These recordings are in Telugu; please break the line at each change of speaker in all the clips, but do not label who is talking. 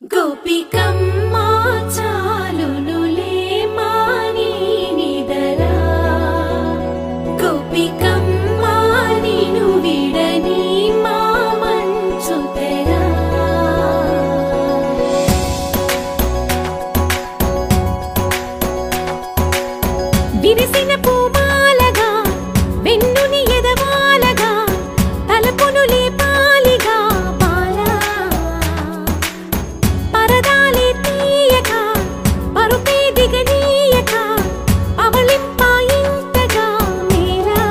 గోపికమ్మా చాలునులే మాని నిదరా గోపికమ్మా నిను విడని మా మంచు తెరా విరిసిన పూమాలగా వెన్నుని ఎదవాలగా తలపును లేపాలిగా బాలా పరదాలే తీయక పరుపే దిగనీయక అవలింపాయింతగా మీరా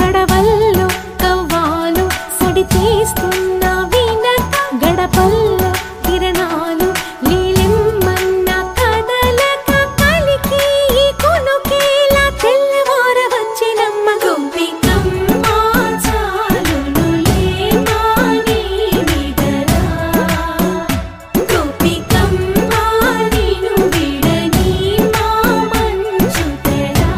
కడవల్లో కవ్వాలు సడి చేస్తున్న వినక గడపల్లో కిరణాలు నీలిమ్మన్న కదలక కలికి కొనుకేలా తెల్లవార వచ్చినమ్మ గోపికమ్మా చాలునులే మాని నిదరా గోపికమ్మా నిను విడని మా మంచు తెరా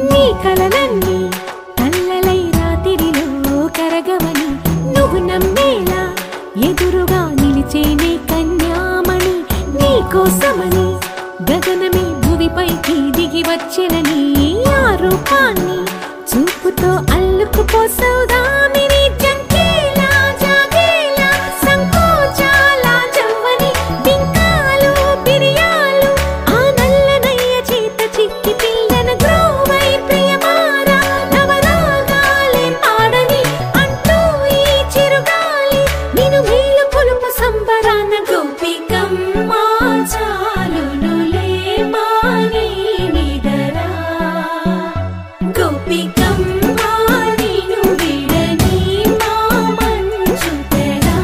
నీ కలలన్నీ కల్లలై రాత్రిలో కరగవని నువ్వు నమ్మేలా ఎదురుగా నిలిచేనే కన్యామణి నీ కోసమని గగనమే భువిపైకి దిగి వచ్చెనని ఆ రూపాన్ని చూపుతో అల్లుకుపోసౌదామిని జంకేలా జాగేలా సంకోచాల జవ్వని బింకాలు బిరియాలు ఆ నల్లనయ్య చేత చిక్కి పిల్లన గ్రోవై ప్రియమారా నవరాగాలే పాడని అంటూ ఈ చిరుగాలి నిన్ను మేలు కొలుపు సంబరాన గోపికమ్మా చాలునులే మాని నిదరా గోపికమ్మా నిను విడని మా మంచు తెరా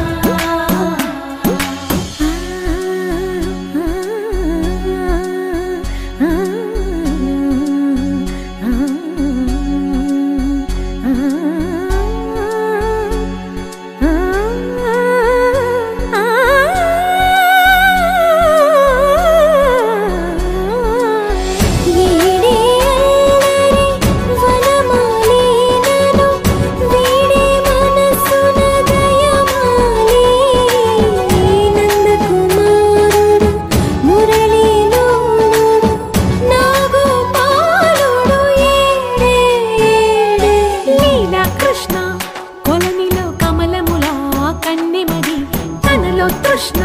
కృష్ణ కొలనిలో కమలములా కన్నెమది తనలో తృష్ణ